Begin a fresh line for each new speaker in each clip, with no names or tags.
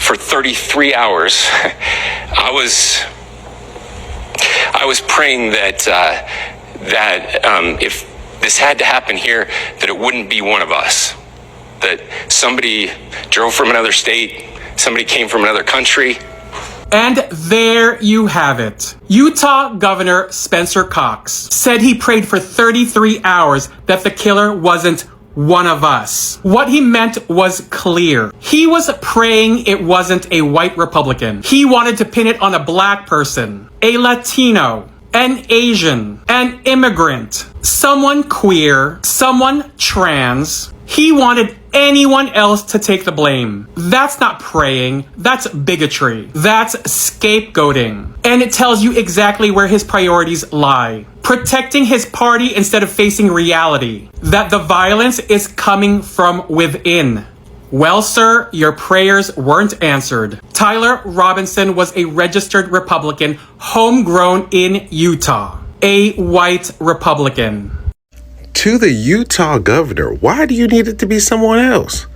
for 33 hours, I was praying that if this had to happen here, that it wouldn't be one of us. That somebody drove from another state, somebody came from another country.
And there you have it. Utah Governor Spencer Cox said he prayed for 33 hours that the killer wasn't one of us. What he meant was clear. He was praying it wasn't a white Republican. He wanted to pin it on a black person, a Latino, an Asian, an immigrant, someone queer, someone trans. He wanted anyone else to take the blame. That's not praying. That's bigotry. That's scapegoating. And it tells you exactly where his priorities lie. Protecting his party instead of facing reality. That the violence is coming from within. Well, sir, your prayers weren't answered. Tyler Robinson was a registered Republican, homegrown in Utah. A white Republican.
To the Utah governor, why do you need it to be someone else?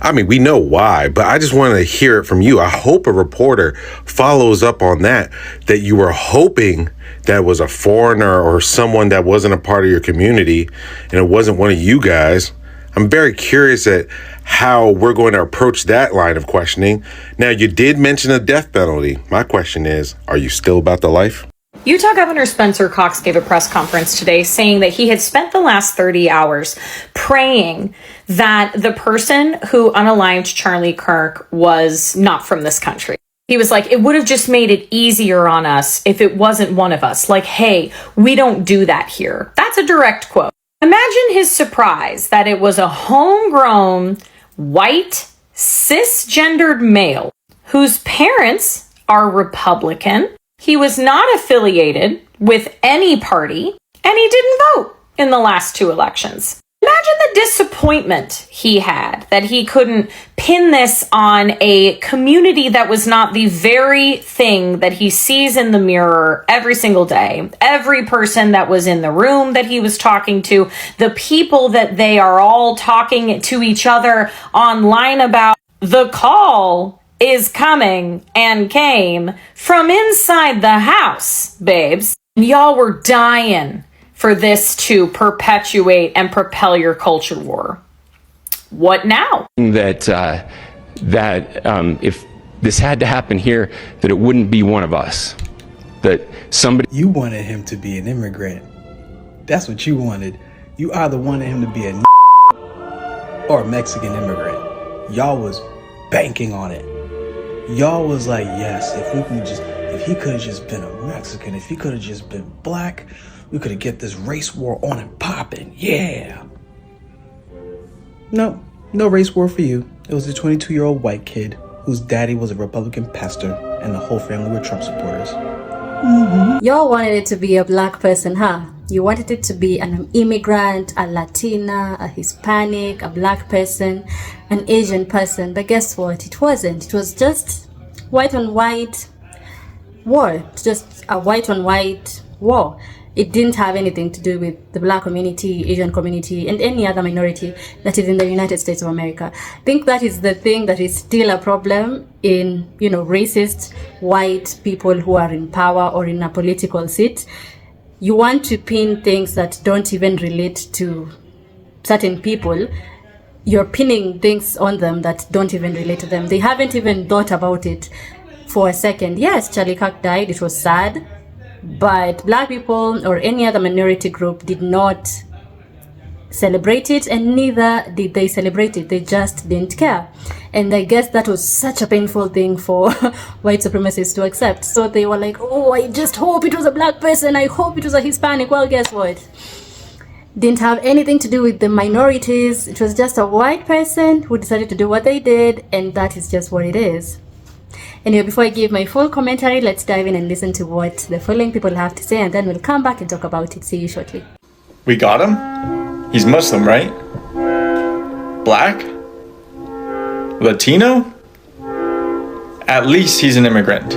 I mean, we know why, but I just wanted to hear it from you. I hope a reporter follows up on that you were hoping that it was a foreigner or someone that wasn't a part of your community and it wasn't one of you guys. I'm very curious at how we're going to approach that line of questioning. Now, you did mention a death penalty. My question is, are you still about the life?
Utah Governor Spencer Cox gave a press conference today saying that he had spent the last 30 hours praying that the person who unalived Charlie Kirk was not from this country. He was like, it would have just made it easier on us if it wasn't one of us. Like, hey, we don't do that here. That's a direct quote. Imagine his surprise that it was a homegrown, white, cisgendered male whose parents are Republican. He was not affiliated with any party, and he didn't vote in the last two elections. Imagine the disappointment he had that he couldn't pin this on a community that was not the very thing that he sees in the mirror every single day. Every person that was in the room that he was talking to, the people that they are all talking to each other online about. The call is coming and came from inside the house, babes. Y'all were dying for this to perpetuate and propel your culture war. What now?
That if this had to happen here, that it wouldn't be one of us. That somebody...
You wanted him to be an immigrant. That's what you wanted. You either wanted him to be a or a Mexican immigrant. Y'all was banking on it. Y'all was like, yes, if he could have just been a Mexican, if he could have just been black, we could have get this race war on and popping. Yeah. No race war for you. It was a 22-year-old white kid whose daddy was a Republican pastor and the whole family were Trump supporters.
Y'all wanted it to be a black person, huh? You wanted it to be an immigrant, a Latina, a Hispanic, a black person, an Asian person. But guess what? It wasn't. It was just white on white war. It's just a white on white war. It didn't have anything to do with the black community, Asian community, and any other minority that is in the United States of America. I think that is the thing that is still a problem in, racist white people who are in power or in a political seat. You want to pin things that don't even relate to certain people. You're pinning things on them that don't even relate to them. They haven't even thought about it for a second. Yes, Charlie Kirk died. It was sad. But black people or any other minority group did not celebrate it, and neither did they celebrate it. They just didn't care. And I guess that was such a painful thing for white supremacists to accept. So they were like, oh, I just hope it was a black person. I hope it was a Hispanic. Well, guess what? Didn't have anything to do with the minorities. It was just a white person who decided to do what they did, and that is just what it is. Anyway, before I give my full commentary, let's dive in and listen to what the following people have to say, and then we'll come back and talk about it. See you shortly.
We got him? He's Muslim, right? Black? Latino? At least he's an immigrant.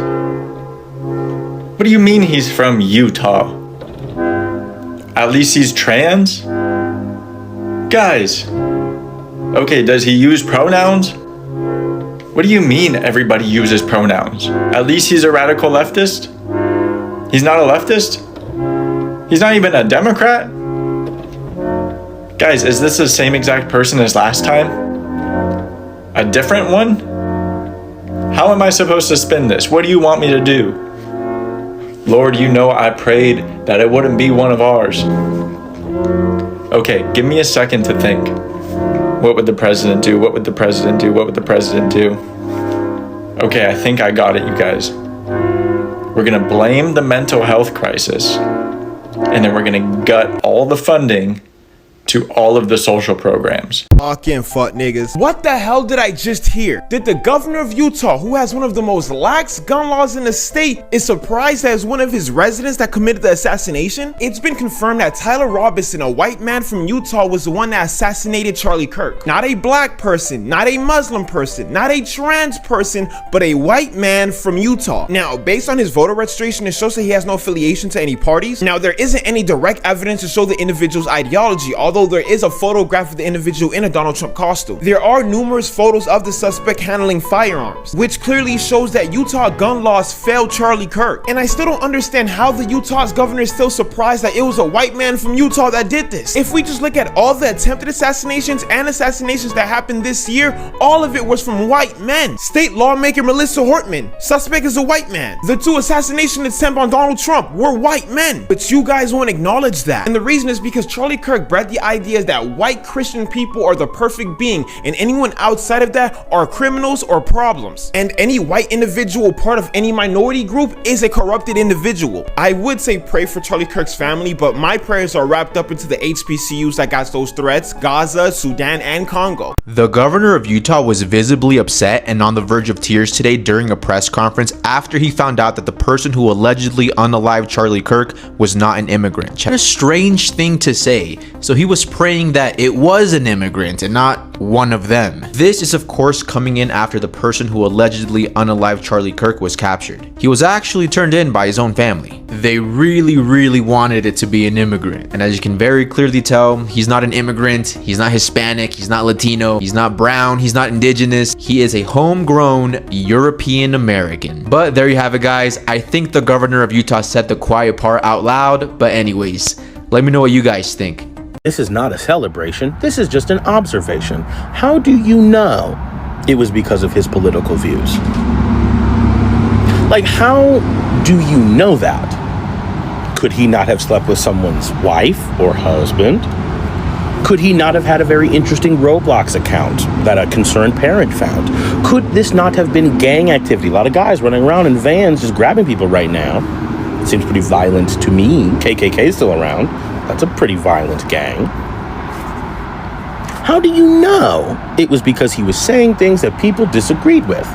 What do you mean he's from Utah? At least he's trans? Guys, okay, does he use pronouns? What do you mean everybody uses pronouns? At least he's a radical leftist? He's not a leftist? He's not even a Democrat? Guys, is this the same exact person as last time? A different one? How am I supposed to spin this? What do you want me to do? Lord, you know I prayed that it wouldn't be one of ours. Okay, give me a second to think. What would the president do? What would the president do? What would the president do? Okay, I think I got it, you guys. We're gonna blame the mental health crisis, and then we're gonna gut all the funding to all of the social programs.
Fucking fuck niggas. What the hell did I just hear? Did the governor of Utah, who has one of the most lax gun laws in the state, is surprised as one of his residents that committed the assassination? It's been confirmed that Tyler Robinson, a white man from Utah, was the one that assassinated Charlie Kirk. Not a black person, not a Muslim person, not a trans person, but a white man from Utah. Now, based on his voter registration, it shows that he has no affiliation to any parties. Now, there isn't any direct evidence to show the individual's ideology, although there is a photograph of the individual in a Donald Trump costume. There are numerous photos of the suspect handling firearms, which clearly shows that Utah gun laws failed Charlie Kirk. And I still don't understand how the Utah's governor is still surprised that it was a white man from Utah that did this. If we just look at all the attempted assassinations and assassinations that happened this year, all of it was from white men. State lawmaker Melissa Hortman, suspect is a white man. The 2 assassination attempts on Donald Trump were white men. But you guys won't acknowledge that. And the reason is because Charlie Kirk bred the idea that white Christian people are the perfect being and anyone outside of that are criminals or problems. And any white individual part of any minority group is a corrupted individual. I would say pray for Charlie Kirk's family, but my prayers are wrapped up into the HBCUs that got those threats: Gaza, Sudan, and Congo.
The governor of Utah was visibly upset and on the verge of tears today during a press conference after he found out that the person who allegedly unalived Charlie Kirk was not an immigrant. What a strange thing to say. So he was praying that it was an immigrant and not one of them. This is of course coming in after the person who allegedly unalived Charlie Kirk was captured. He was actually turned in by his own family. They really wanted it to be an immigrant, and as you can very clearly tell, he's not an immigrant, he's not Hispanic, he's not Latino, he's not brown, he's not indigenous, he is a homegrown European American. But there you have it, guys. I think the governor of Utah said the quiet part out loud, but anyways, let me know what you guys think.
This is not a celebration. This is just an observation. How do you know it was because of his political views? Like, how do you know that? Could he not have slept with someone's wife or husband? Could he not have had a very interesting Roblox account that a concerned parent found? Could this not have been gang activity? A lot of guys running around in vans just grabbing people right now. It seems pretty violent to me. KKK is still around. That's a pretty violent gang. How do you know it was because he was saying things that people disagreed with?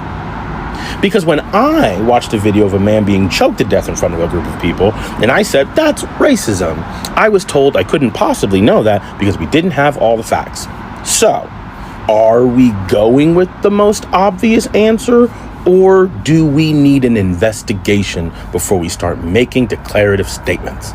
Because when I watched a video of a man being choked to death in front of a group of people, and I said, that's racism, I was told I couldn't possibly know that because we didn't have all the facts. So, are we going with the most obvious answer, or do we need an investigation before we start making declarative statements?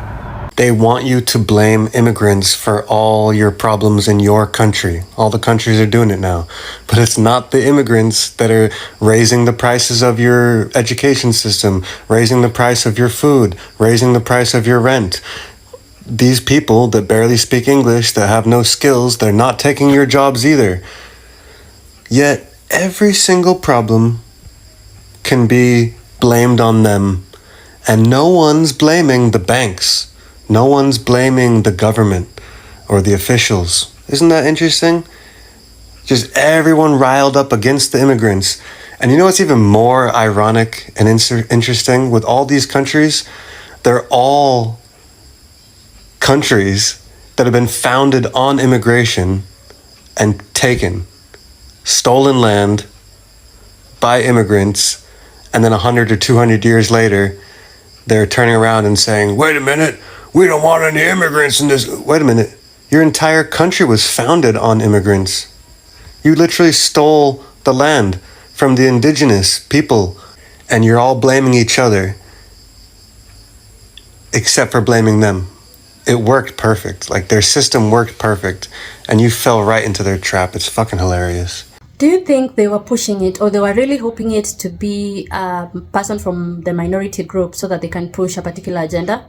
They want you to blame immigrants for all your problems in your country. All the countries are doing it now. But it's not the immigrants that are raising the prices of your education system, raising the price of your food, raising the price of your rent. These people that barely speak English, that have no skills, they're not taking your jobs either. Yet every single problem can be blamed on them. And no one's blaming the banks. No one's blaming the government or the officials. Isn't that interesting? Just everyone riled up against the immigrants. And you know what's even more ironic and interesting? With all these countries, they're all countries that have been founded on immigration and taken. Stolen land by immigrants, and then 100 or 200 years later, they're turning around and saying, wait a minute, we don't want any immigrants in this. Wait a minute. Your entire country was founded on immigrants. You literally stole the land from the indigenous people, and you're all blaming each other, except for blaming them. It worked perfect. Like, their system worked perfect, and you fell right into their trap. It's fucking hilarious.
Do you think they were pushing it, or they were really hoping it to be a person from the minority group so that they can push a particular agenda?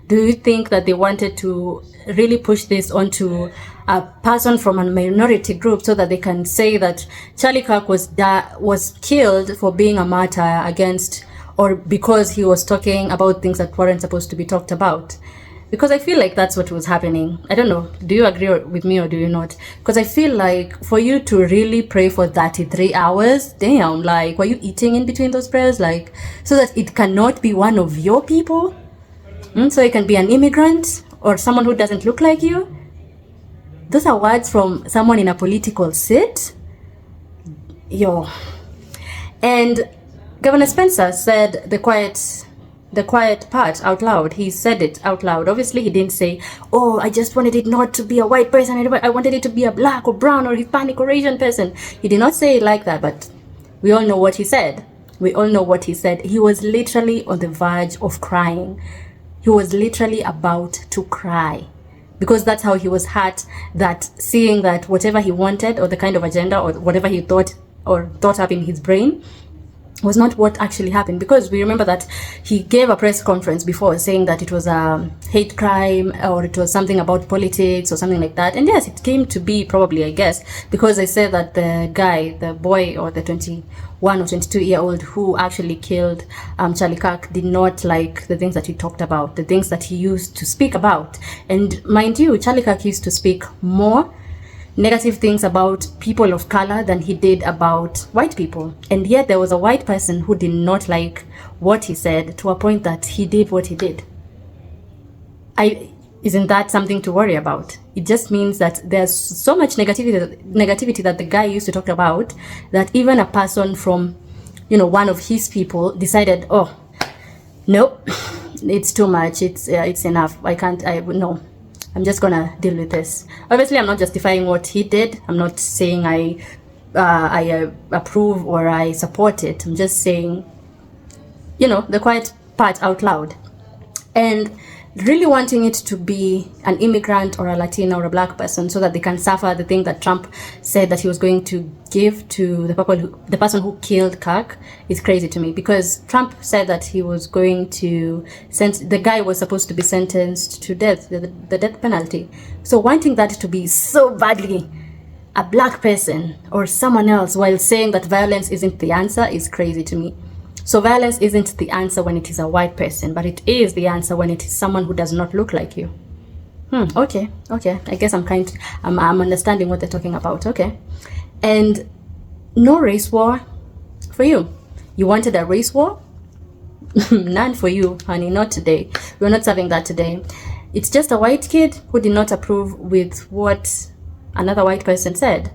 Do you think that they wanted to really push this onto a person from a minority group so that they can say that Charlie Kirk was killed for being a martyr against, or because he was talking about things that weren't supposed to be talked about? Because I feel like that's what was happening. I don't know. Do you agree with me or do you not? Because I feel like for you to really pray for 33 hours, damn, like, were you eating in between those prayers? Like, so that it cannot be one of your people? So it can be an immigrant or someone who doesn't look like you? Those are words from someone in a political seat? Yo. And Governor Spencer said the quiet part out loud. He said it out loud. Obviously, he didn't say, oh, I just wanted it not to be a white person. I wanted it to be a black or brown or Hispanic or Asian person. He did not say it like that, but we all know what he said. We all know what he said. He was literally on the verge of crying. He was literally about to cry. Because that's how he was hurt, that seeing that whatever he wanted or the kind of agenda or whatever he thought up in his brain was not what actually happened. Because we remember that he gave a press conference before saying that it was a hate crime or it was something about politics or something like that. And yes, it came to be probably, I guess, because they said that the guy, the boy or the 21 or 22-year-old who actually killed Charlie Kirk did not like the things that he talked about, the things that he used to speak about. And mind you, Charlie Kirk used to speak more negative things about people of color than he did about white people. And yet there was a white person who did not like what he said to a point that he did what he did. Isn't that something to worry about? It just means that there's so much negativity that the guy used to talk about that even a person from, one of his people decided, oh, nope, it's too much. It's enough. No. I'm just gonna deal with this. Obviously, I'm not justifying what he did. I'm not saying I approve or I support it. I'm just saying, the quiet part out loud. And really wanting it to be an immigrant or a Latina or a black person so that they can suffer the thing that Trump said that he was going to give to the person who killed Kirk is crazy to me, because Trump said that he was going to the guy was supposed to be sentenced to death, the death penalty. So wanting that to be so badly a black person or someone else while saying that violence isn't the answer is crazy to me. So violence isn't the answer when it is a white person, but it is the answer when it is someone who does not look like you. Okay. I guess I'm understanding what they're talking about. Okay. And no race war for you. You wanted a race war? None for you, honey. Not today. We're not serving that today. It's just a white kid who did not approve with what another white person said.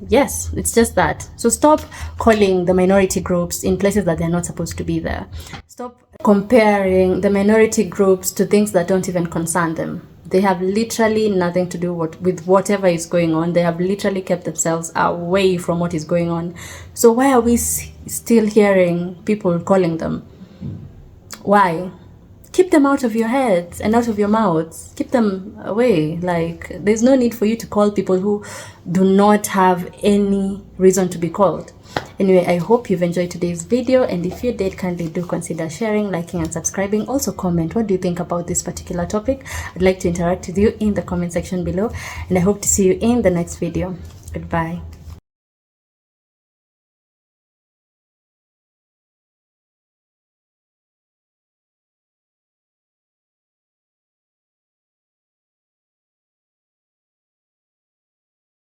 Yes, it's just that. So stop calling the minority groups in places that they're not supposed to be there. Stop comparing the minority groups to things that don't even concern them. They have literally nothing to do with whatever is going on. They have literally kept themselves away from what is going on. So why are we still hearing people calling them? Why? Keep them out of your heads and out of your mouths. Keep them away. Like, there's no need for you to call people who do not have any reason to be called. Anyway, I hope you've enjoyed today's video, and if you did, kindly do consider sharing, liking, and subscribing. Also comment, what do you think about this particular topic? I'd like to interact with you in the comment section below, and I hope to see you in the next video. Goodbye.